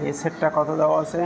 এ সেটটা কত দেওয়া আছে?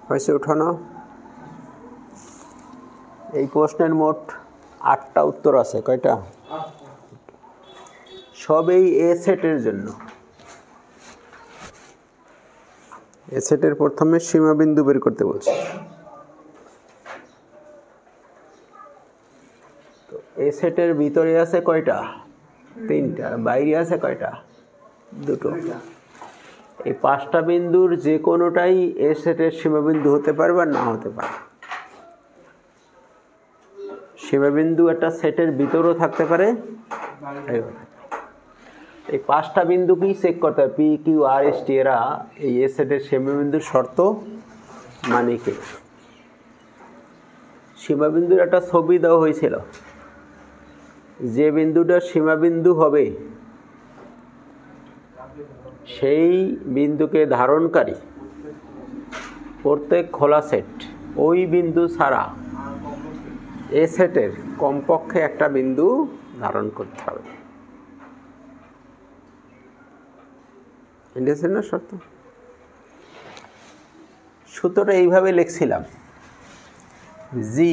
হয়েছে উঠানো। এই প্রশ্নের মোট 8টা উত্তর আছে। কয়টা? সব এই এ সেটের জন্য। এ সেটের প্রথমে সীমাবিন্দু বের করতে বলছে। তো এ সেটের ভিতরে আছে কয়টা? 3টা। বাইরে আছে কয়টা? 2টো। এই 5টা বিন্দুর যে কোনোটাই এ সেটের সীমাবিন্দু হতে পারে বা না হতে পারে। সীমাবিন্দু একটা সেটের ভিতরেও থাকতে পারে। এই 5টা বিন্দুকেই চেক করতে হবে। পি, কিউ, আর, এস, টি এরা এই এ সেটের সীমাবিন্দুর শর্ত মানে কি? সীমাবিন্দুর একটা ছবি দেওয়া হয়েছিল। যে বিন্দুটা সীমাবিন্দু হবে সেই বিন্দুকে ধারণকারী প্রত্যেক খোলা সেট ওই বিন্দু ছাড়া এ সেটের কমপক্ষে একটা বিন্দু ধারণ করতে হবে। বুঝেছেন না শর্ত? সূত্রটা এইভাবে লিখছিলাম, জি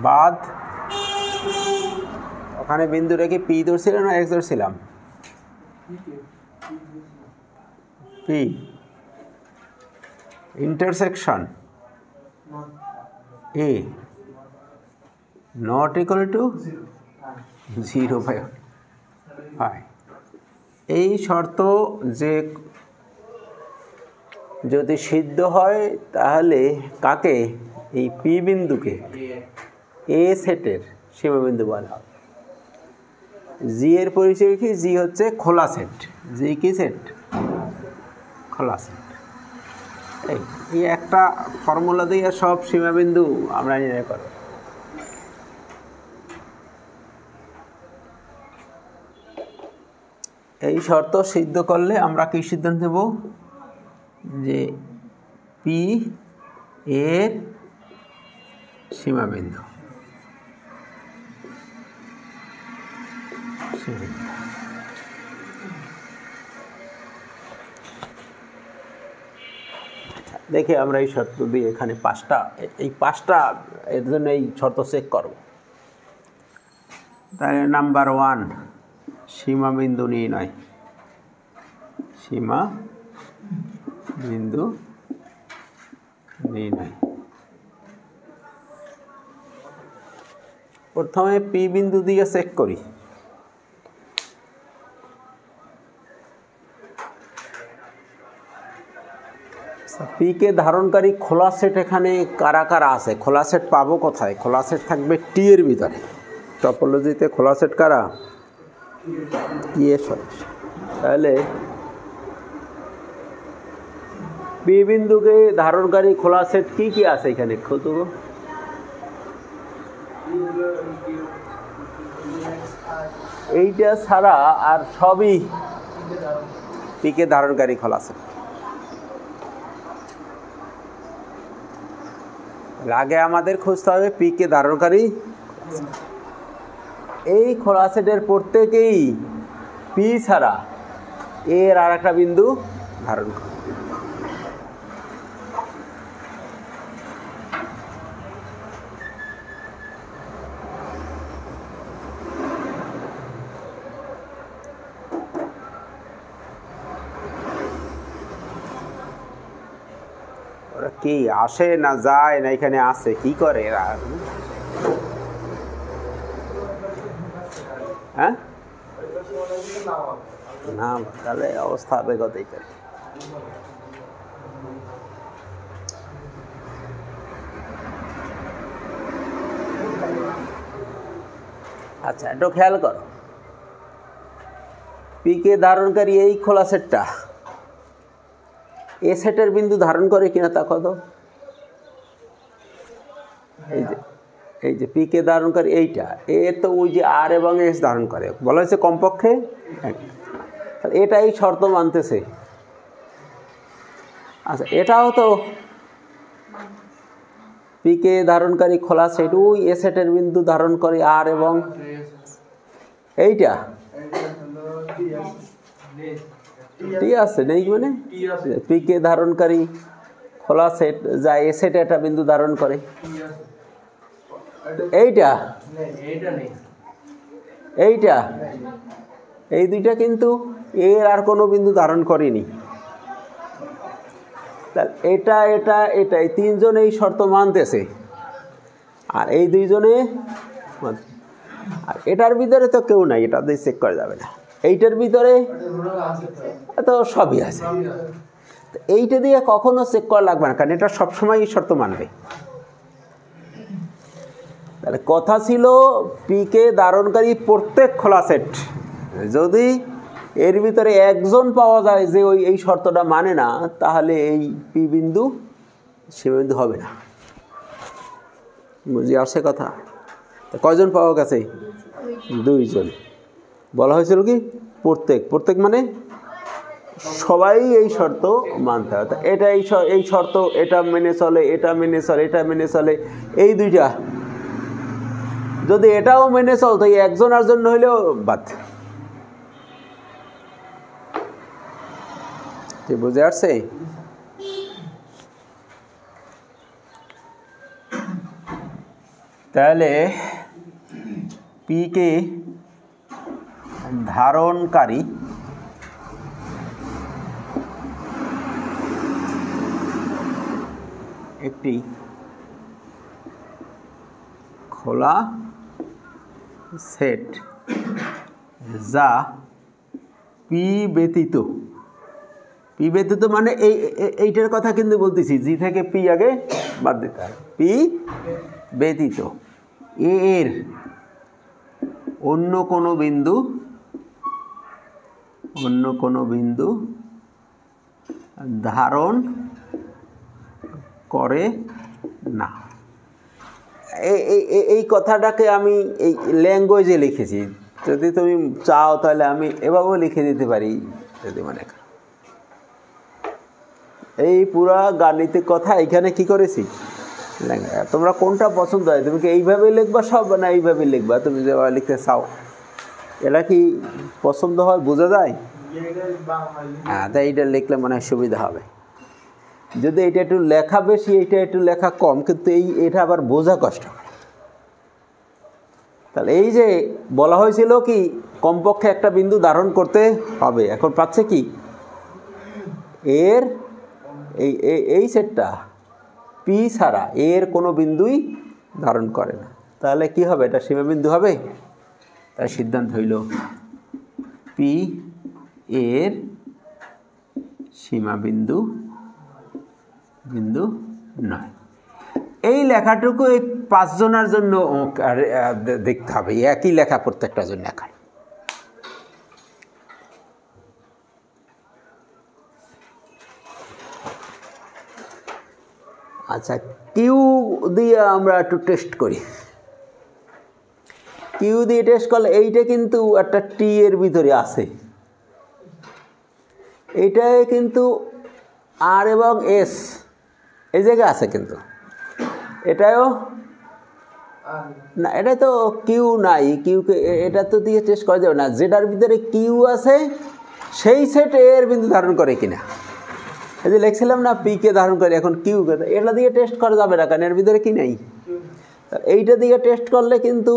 বাদ, ওখানে বিন্দু রেখে পি ধরছিলাম না এক্স ধরছিলাম? P intersection A not equal to 0/5। এই শর্ত যে যদি সিদ্ধ হয় তাহলে কাকে? এই পি বিন্দুকে এ সেটের সীমাবিন্দু বলা হয়। জি এর পরিচয় কি? জি হচ্ছে খোলা সেট। জি কি সেট? খোলা সেট। এই একটা ফর্মুলা দিয়ে সব সীমাবিন্দু আমরা নির্ণয় করব। এই শর্ত সিদ্ধ করলে আমরা কি সিদ্ধান্ত নেব? যে পি এর সীমাবিন্দু। দেখে আমরা এই শর্ত দিয়ে এখানে 5টা, এই 5টা এর জন্য এই শর্ত চেক করব। তাহলে নাম্বার 1 সীমাবিন্দু নির্ণয়। সীমাবিন্দু নির্ণয়। প্রথমে পি বিন্দু দিয়ে চেক করি। পি কে ধারণকারী খোলা সেট এখানে কারা কারা আছে? খোলা সেট পাবো কোথায়? খোলা সেট থাকবে টি এর ভিতরে। টপোলজিতে খোলা সেট কারা? টি এর সদস্য। তাহলে পি বিন্দুকে ধারণকারী খোলা সেট কি কি আছে এখানে কত? এইটা ছাড়া আর সবই পিকে ধারণকারী খোলা সেট। আগে আমাদের খুঁজতে হবে পিকে ধারণকারী। এই খোলা সেটের প্রত্যেকেই পি ছাড়া এর আর একটা বিন্দু ধারণ করে। ওরা কি আসে না যায় না এখানে আসে কি করে এরা? হ্যাঁ না তাহলে অবস্থা হবে কতই করে। আচ্ছা একটু খেয়াল করো, পিকে ধারণকারী এই খোলা সেটটা এ সেটের বিন্দু ধারণ করে কিনা তা কত? এই যে পিকে ধারণকারী এইটা এ তো ওই যে আর এবং এস ধারণ করে, বলা হয়েছে কমপক্ষে এটাই শর্ত মানতেছে। আচ্ছা এটাও তো পিকে ধারণকারী খোলা সেট, ওই এ সেটের বিন্দু ধারণ করে আর এবং এইটা ঠিক আছে নেই মানে পিকে ধারণকারী খোলা সেট যা এ সেটে একটা বিন্দু ধারণ করে, এইটা এইটা এই দুইটা কিন্তু এর আর কোনো বিন্দু ধারণ করেনি। এটা এটা এটা এই তিনজন এই শর্ত মানতেছে আর এই দুইজনে, আর এটার ভিতরে তো কেউ নাই, এটা দিয়ে চেক করা যাবে না। এইটার ভিতরে তো সবই আছে, এইটা দিয়ে কখনো চেক করা লাগবে না কারণ এটা সবসময় এই শর্ত মানবে। তাহলে কথা ছিল পিকে ধারণকারী প্রত্যেক খোলা সেট যদি এর ভিতরে একজন পাওয়া যায় যে ওই এই শর্তটা মানে না, তাহলে এই পি বিন্দু সীমাবিন্দু হবে না। বুঝি আসছে কথা? কয়জন পাওয়া গেছে? দুইজন। বলা হয়েছিল কি প্রত্যেক মানে সবাই এই শর্ত মানতে হবে। এটা এই শর্ত এটা মেনে চলে, এটা মেনে চলে, এটা মেনে চলে, এই দুইটা যদি এটাও মেনে চলতো একজনের জন্য হইলেও বাদ। বুঝে আসছে? তাহলে পিকে ধারণকারী একটি খোলা সেট যা পি ব্যতীত মানে এইটার কথা কিন্তু বলতেছি, জি থেকে পি আগে বাদ দিতে হবে। পি ব্যতীত এর অন্য কোনো বিন্দু ধারণ করে না। এই কথাটাকে আমি এই ল্যাঙ্গুয়েজে লিখেছি, যদি তুমি চাও তাহলে আমি এভাবেও লিখে দিতে পারি যদি মনে করো। এই পুরা গাণিতিক কথা এখানে কি করেছি, তোমরা কোনটা পছন্দ হয়, তুমি কি এইভাবে লিখবা সব না এইভাবে লিখবা, তুমি যেভাবে লিখতে চাও এটা কি পছন্দ হয় বোঝা যায়? হ্যাঁ তাই এইটা লিখলে মনে হয় সুবিধা হবে। যদি এটা একটু লেখা বেশি এইটা একটু লেখা কম, কিন্তু এটা আবার বোঝা কষ্ট। তাহলে এই যে বলা হয়েছিল কি কমপক্ষে একটা বিন্দু ধারণ করতে হবে, এখন পাচ্ছে কি এর এই সেটটা পি ছাড়া এর কোনো বিন্দুই ধারণ করে না। তাহলে কি হবে, এটা সীমাবিন্দু হবে। তাই সিদ্ধান্ত হইল পি এর সীমাবিন্দু নয়। এই লেখাটুকু এই পাঁচজনের জন্য দেখতে হবে, একই লেখা প্রত্যেকটা জন্য লেখা। আচ্ছা, কিউ দিয়ে আমরা একটু টেস্ট করি। কিউ দিয়ে টেস্ট করলে এইটা কিন্তু একটা টি এর ভিতরে আছে, এইটাই কিন্তু আর এবং এস এই জায়গায় আছে, কিন্তু এটাও না, এটা তো কিউ নাই, কিউকে এটা তো দিয়ে টেস্ট করা যাবে না। যেটার ভিতরে কিউ আছে সেই সেট এর বিন্দু ধারণ করে কিনা, এই যে লিখছিলাম না পি কে ধারণ করে, এখন কিউ কে, এটা দিয়ে টেস্ট করা যাবে না কারণ এর ভিতরে কি নাই। এইটা দিয়ে টেস্ট করলে কিন্তু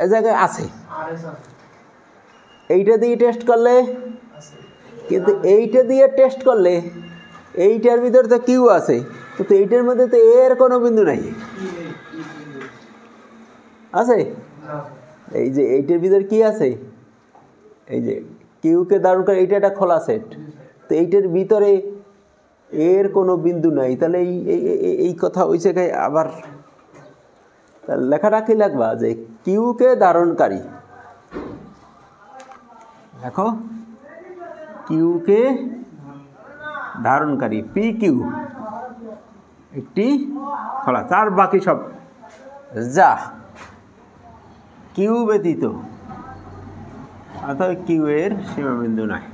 এ জায়গায় আছে, এইটা দিয়ে টেস্ট করলে কিন্তু এইটা দিয়ে টেস্ট করলে এইটার ভিতরে তো কিউ আছে, কিন্তু এইটার মধ্যে তো এর কোনো বিন্দু নাই, আছে? এই যে এইটার ভিতরে কি আছে, এই যে কিউকে ধারণ করে, এইটা একটা খোলা সেট, তো এইটার ভিতরে এর কোনো বিন্দু নাই, তাহলে এই কথা ওই জায়গায় আবার লেখাটা কি লাগবা যে কিউকে ধারণকারী, দেখো কিউকে ধারণকারী পি কিউ একটি খোলা, তার বাকি সব যা কিউ ব্যতীত, অর্থাৎ কিউ এর সীমাবিন্দু নাই।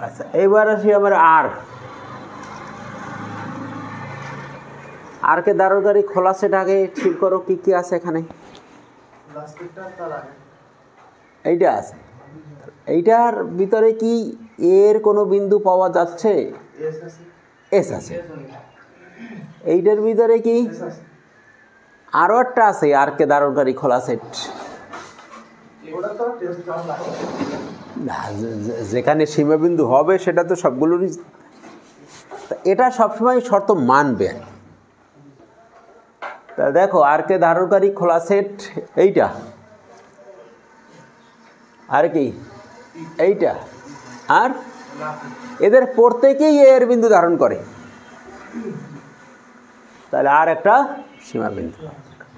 আচ্ছা, এইবার আসি আমার আর কে ধারণকারী খোলা সেট আগে ঠিক করো, কি কি আছে এখানে। এইটা আছে, এইটার ভিতরে কি এর কোনো বিন্দু পাওয়া যাচ্ছে? এস আছে। এইটার ভিতরে কি আরো একটা আছে আর কে ধারণকারী খোলা সেট, যেখানে সীমাবিন্দু হবে সেটা তো সবগুলোরই, এটা সবসময় শর্ত মানবে। তা দেখো আর কে ধারণকারী খোলা সেট এইটা, আর কি এইটা, আর এদের প্রত্যেকেই এর বিন্দু ধারণ করে, তাহলে আর একটা সীমাবিন্দু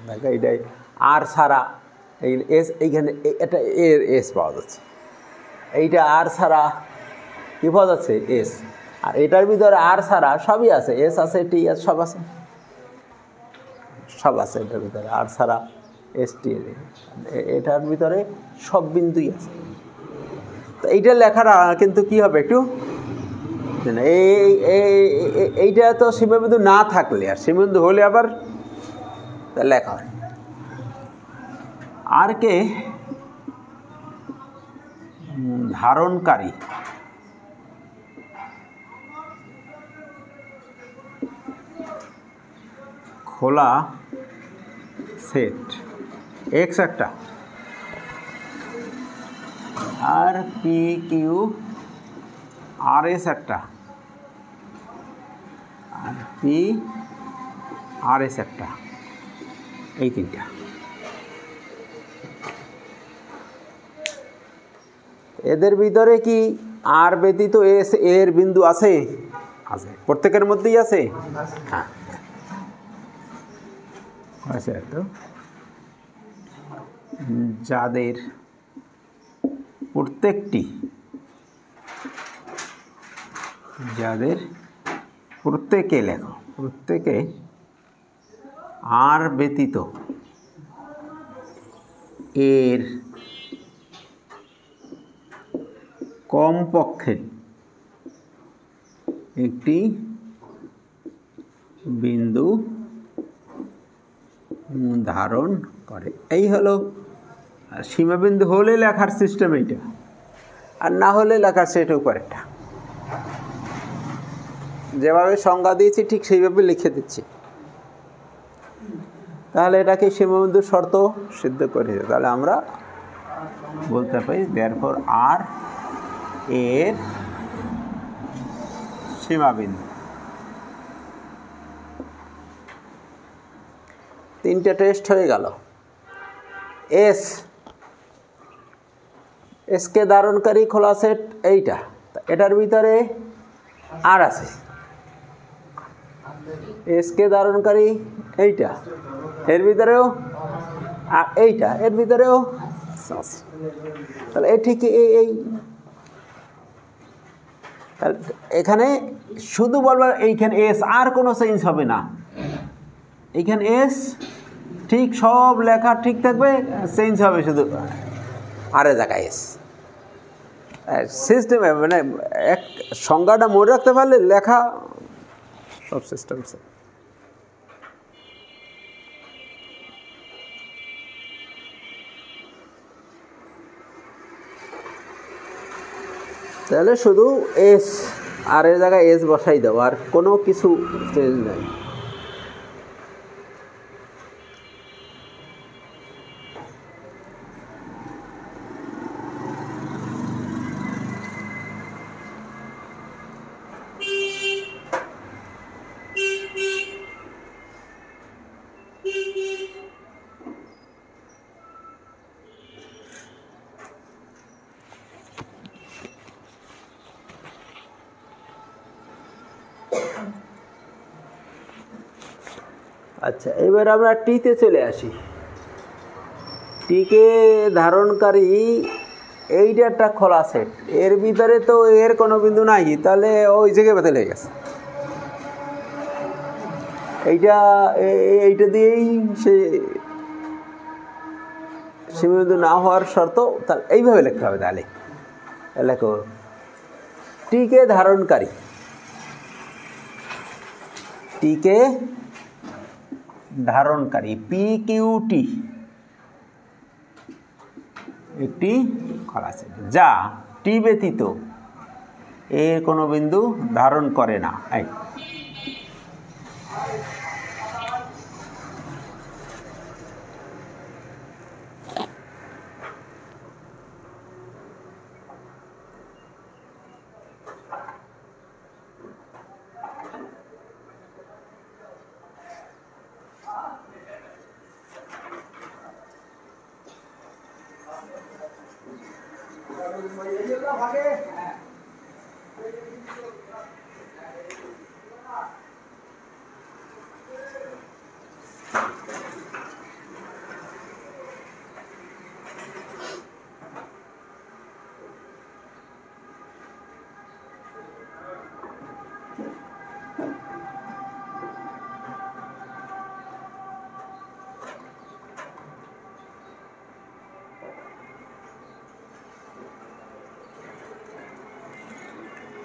দেখো, এইটাই আর ছাড়া এই এস, এইখানে এটা এর এস পাওয়া যাচ্ছে, এইটা আর ছাড়া কি পাওয়া যাচ্ছে? এস। আর এটার ভিতরে আর ছাড়া সবই আছে, এস আছে, টি আছে, সব আছে, সব আছে এটার ভিতরে, আর ছাড়া এস টি, এটার ভিতরে সব বিন্দুই আছে। তো এইটা লেখাটা কিন্তু কি হবে একটু, এইটা তো সীমাবিন্দু না থাকলে, আর সীমাবিন্দু হলে আবার লেখা হয়। আর কে ধারণকারী খোলা সেট এক্স একটা, আর পি কিউ আর এস একটা, আর পি আর এস একটা, এই তিনটা। এদের ভিতরে কি আর ব্যতীত এস এর বিন্দু আছে? আছে, প্রত্যেকের মধ্যেই আছে। হ্যাঁ, আছে তো, যাদের প্রত্যেকে লেখো, প্রত্যেকে আর ব্যতীত এর কমপক্ষে একটি বিন্দু ধারণ করে, এই হলো সীমাবিন্দু হলে লেখার সিস্টেম এইটা, আর না হলে লেখার সেটা উপরেরটা। যেভাবে সংজ্ঞা দিয়েছি ঠিক সেইভাবে লিখে দিচ্ছি। তাহলে এটাকে সীমাবিন্দুর শর্ত সিদ্ধ করে, তাহলে আমরা বলতে পারি দেয়ারফর আর এর সীমাবিন্দু। তিনটে টেস্ট হয়ে গেল। এসকে ধারণকারী খোলা সেট এইটা, এটার ভিতরে আর আছে। এসকে ধারণকারী এইটা, এর ভিতরেও এইটা, এর ভিতরেও। তাহলে ঠিক এই এখানে শুধু বলবো এইখানে এস, আর কোনো চেঞ্জ হবে না। এইখানে এস ঠিক সব লেখা ঠিক থাকবে, চেঞ্জ হবে শুধু আরে জায়গায় এস। সিস্টেমে মানে এক সংজ্ঞাটা মনে রাখতে পারলে লেখা সব সিস্টেম। তাহলে শুধু এস, আর এর জায়গায় এস বসাই দাও, আর কোনো কিছু চেঞ্জ নাই। আচ্ছা, এবার আমরা টিতে চলে আসি। টিকে ধারণকারী এইটা একটা খোলা সেট, এর ভিতরে তো এর কোনো বিন্দু নাই, তাহলে ওই জায়গায় বাতিল হয়ে গেছে। এইটা দিয়েই সে সীমাবিন্দু না হওয়ার শর্ত, তাহলে এইভাবে লিখতে হবে। তাহলে লেখো টিকে ধারণকারী, টিকে ধারণকারী PQT একটি খোলা সেট যা টি ব্যতীত এর কোনো বিন্দু ধারণ করে না।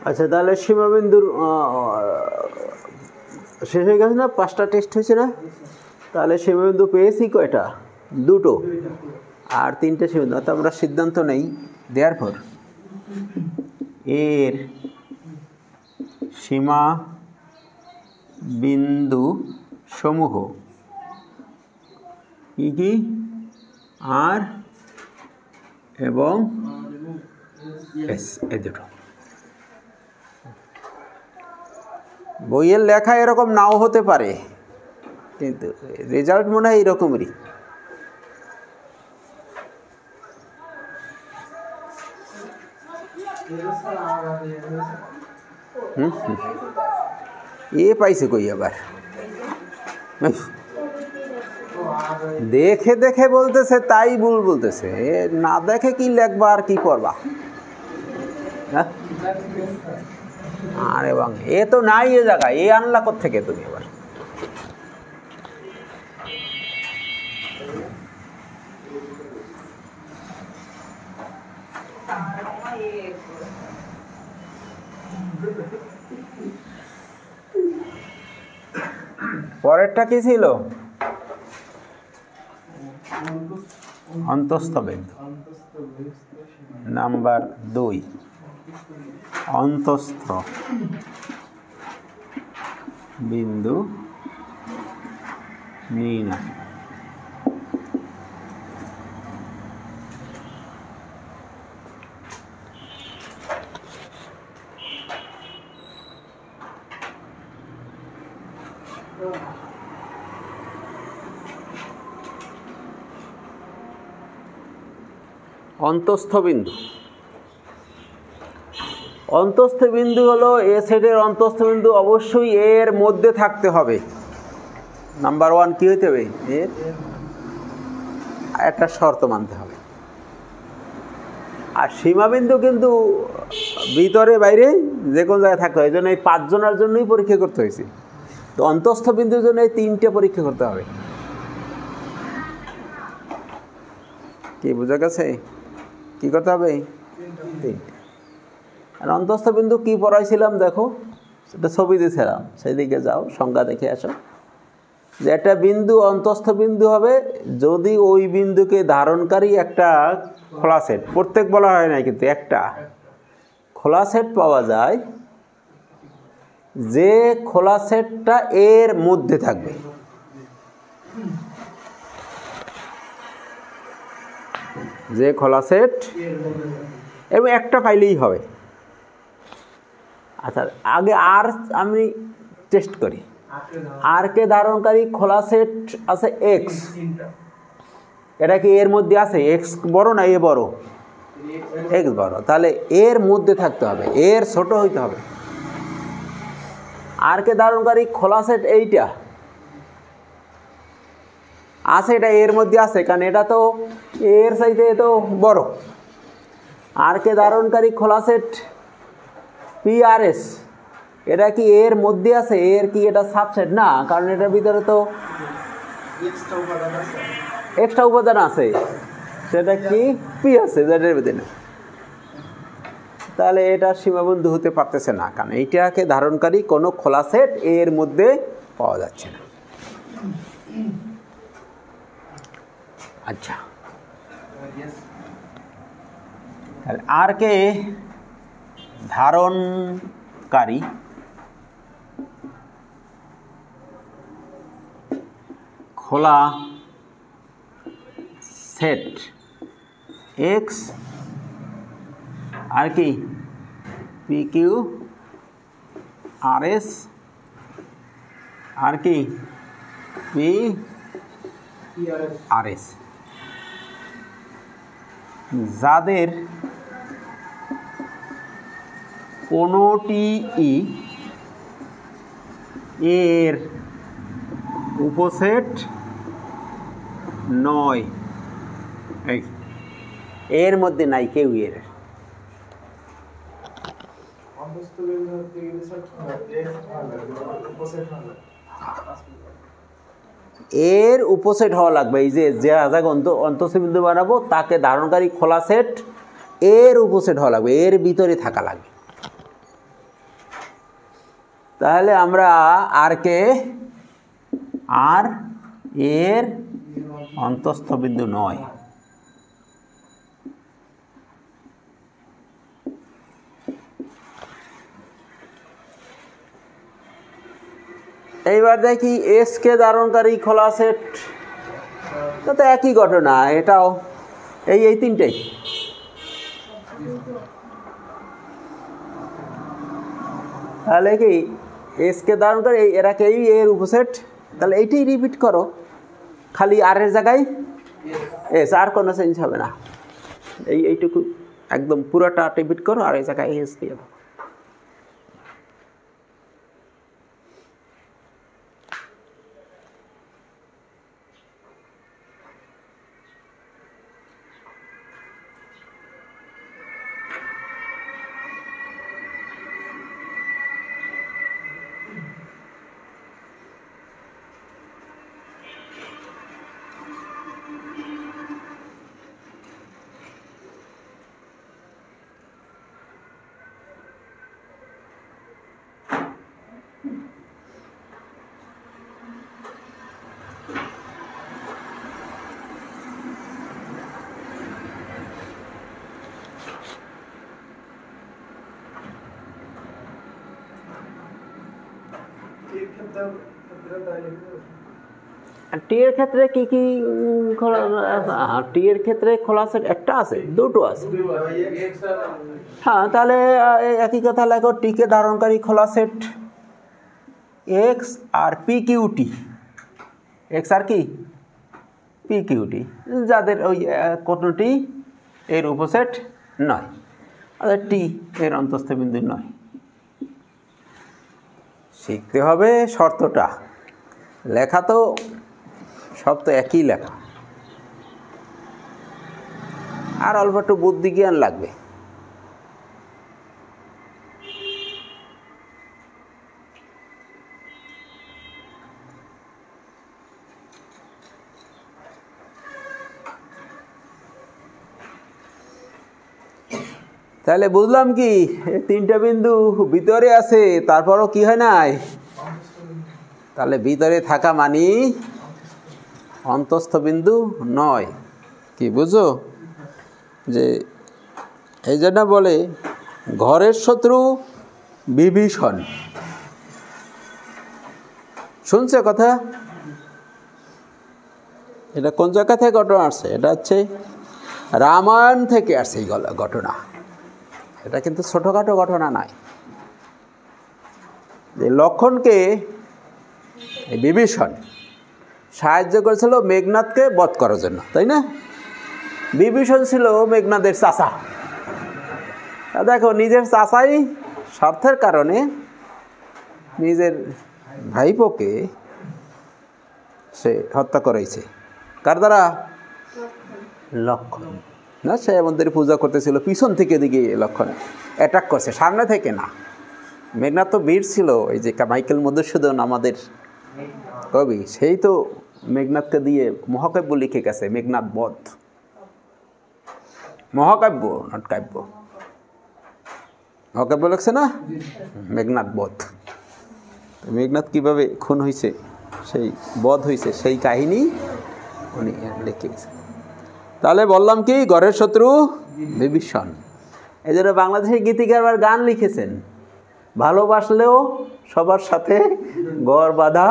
আচ্ছা, তাহলে সীমাবিন্দুর শেষ হয়ে গেছে না? 5টা টেস্ট হয়েছে না? তাহলে সীমাবিন্দু পেয়েছি কয়টা? 2টো, আর 3টে সীমাবিন্দু। অর্থাৎ আমরা সিদ্ধান্ত নেই দেয়ারফর এর সীমা বিন্দু সমূহ কি কি? আর এবং এস, এই দুটো। বইয়ের লেখা এরকম নাও হতে পারে, কিন্তু রেজাল্ট মনে হয় এরকমেরই। এ পাইছে কই আবার? দেখে দেখে বলতেছে, তাই ভুল বলতেছে। না দেখে কি লেখবা আর কি করবা? হ্যাঁ, আরে বাং, এ তো নাই এ জায়গায়, এ আনলা কোত্থেকে তুমি এবার? পরেরটা কি ছিল? অন্তস্থ বিন্দু নাম্বার 2। অন্তস্থ বিন্দু নির্ণয়। অন্তস্থ বিন্দু। অন্তস্থ বিন্দু হলো এ সেটের অন্তস্থ বিন্দু অবশ্যই এর মধ্যে থাকতে হবে। নাম্বার 1 কি হইতে হবে? এর একটা শর্ত মানতে হবে। আর সীমাবিন্দু কিন্তু ভিতরে বাইরে যে কোনো জায়গায় থাকতে হয়। এই জন্য এই 5 জনের জন্যই পরীক্ষা করতে হয়েছে। তো অন্তস্থ বিন্দুর জন্য এই 3টে পরীক্ষা করতে হবে। কি বোঝা গেছে? কি করতে হবে? 3টে। আর অন্তস্থ বিন্দু কি পড়াইছিলাম দেখো, সেটা ছবি দিয়েছিলাম, সেই দিকে যাও, সংজ্ঞা দেখে আসো। যে একটা বিন্দু অন্তস্থ বিন্দু হবে যদি ওই বিন্দুকে ধারণকারী একটা খোলা সেট, প্রত্যেক বলা হয় না কিন্তু একটা খোলা সেট পাওয়া যায়, যে খোলা সেটটা এর মধ্যে থাকবে। যে খোলা সেট এবং একটা পাইলেই হবে। আচ্ছা, আগে আর আমি টেস্ট করি। আর কে ধারণকারী খোলা সেট আছে এক্স, এটা কি এর মধ্যে আছে? এক্স বড় না এ বড়? এক্স বড়, তাহলে এর মধ্যে থাকতে হবে, এর ছোট হইতে হবে। আর কে ধারণকারী খোলা সেট এইটা আছে, এটা এর মধ্যে আছে, কারণ এটা তো এর চাইতে তো বড়। আর কে ধারণকারী খোলা সেট পি আর এস, এটা কি এর মধ্যে আছে? এর কি এটা সাবসেট না, কারণ এটার ভিতরে তো এক্সট্রা উপাদান আছে, সেটা কি পি আছে যেটার ভিতরে। তাহলে এটা সীমাবদ্ধ হতে পারতেছে না, কারণ এইটাকে ধারণকারী কোনো খোলা সেট এর মধ্যে পাওয়া যাচ্ছে না। আচ্ছা, তাহলে আর কে ধারণকারী খোলা সেট এক্স আর কি পি কিউ আর এস আর কি পি আর এস, যাদের কোনোটি এর উপসেট নয়, এর মধ্যে নাই কেউ এর। এর উপসেট হওয়া লাগবে। এই যে জায়গায় অন্তস্থ বিন্দু বানাবো তাকে ধারণকারী খোলা সেট এর উপসেট হওয়া লাগবে, এর ভিতরে থাকা লাগবে। তাহলে আমরা আর কে আর এর অন্তস্থ বিন্দু নয়। এইবার দেখি এস কে ধারণকারী খোলা সেট, তো একই ঘটনা, এটাও এই তিনটেই। তাহলে কি এস কে ধারণকারী এরাকে এর উপসেট, তাহলে এইটাই রিপিট করো, খালি আর এর জায়গায় এস, আর কোনো চেঞ্জ হবে না। এইটুকু একদম পুরোটা রিপিট করো, আর এই জায়গায় এস দিয়ে দাও। টি এর ক্ষেত্রে কি কি টি এর ক্ষেত্রে খোলা সেট একটা আছে, দুটো আছে। হ্যাঁ, তাহলে একই কথা লেখো, টি কে ধারণকারী খোলা সেট এক্স আর পি কিউটি, এক্স আর কি পি কিউটি, যাদের ওই কোনটি এর উপসেট নয়, অর্থাৎ টি এর অন্তঃস্থ বিন্দু নয়। শিখতে হবে শর্তটা, লেখা তো সব তো একই লেখা, আর অল্প একটু বুদ্ধি জ্ঞান লাগবে। তাহলে বুঝলাম কি, তিনটা বিন্দু ভিতরে আছে, তারপরও কি হয় নাই, তাহলে ভিতরে থাকা মানি অন্তঃস্থ বিন্দু নয়। কি বুঝো, যে এই জন্য বলে ঘরের শত্রু বিভীষণ। শুনছে কথা? এটা কোন জায়গা থেকে ঘটনা আসছে? এটা হচ্ছে রামায়ণ থেকে আসছে এই ঘটনা। এটা কিন্তু ছোটোখাটো ঘটনা নয়। যে লক্ষণকে বিভীষণ সাহায্য করেছিল মেঘনাদকে বধ করার জন্য, তাই না? বিভীষণ ছিল মেঘনাদের চাচা। দেখো, নিজের চাচাই স্বার্থের কারণে নিজের ভাইপোকে সে হত্যা করেছে। কার দ্বারা? লক্ষণ না, সে মন্দিরে পূজা করতেছিল, পিছন থেকে দিকে লক্ষণ অ্যাটাক করছে, সামনে থেকে না। মেঘনাদ তো বীর ছিল, এই যে মাইকেল মধুসূদন আমাদের কবি, সেই তো মেঘনাদকে দিয়ে মহাকাব্য লিখে গেছে, মেঘনাদ বধ। মহাকাব্য, নট কাব্য, মহাকাব্য লিখছে না, মেঘনাদ বধ। মেঘনাদ কিভাবে খুন হয়েছে, সেই বধ হয়েছে, সেই কাহিনী উনি লিখে গেছে। তাহলে বললাম কি, ঘরের শত্রু বিভীষণ। এই জন্য বাংলাদেশের গীতিকার গান লিখেছেন, ভালোবাসলেও সবার সাথে ঘর বাঁধা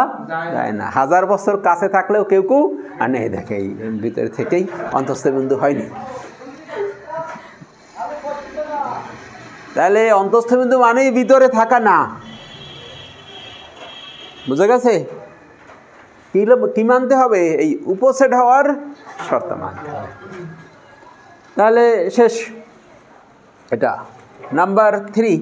যায় না, 1000 বছর কাছে থাকলেও কেউ কেউ আর নেই, দেখে এই ভিতরে থেকেই অন্তঃস্থ বিন্দু হয়নি। তাহলে অন্তঃস্থ বিন্দু মানেই ভিতরে থাকা না, বুঝা গেছে? কি মানতে হবে? এই উপসেট হওয়ার শর্ত মানতে হবে। তাহলে শেষ। এটা নাম্বার 3।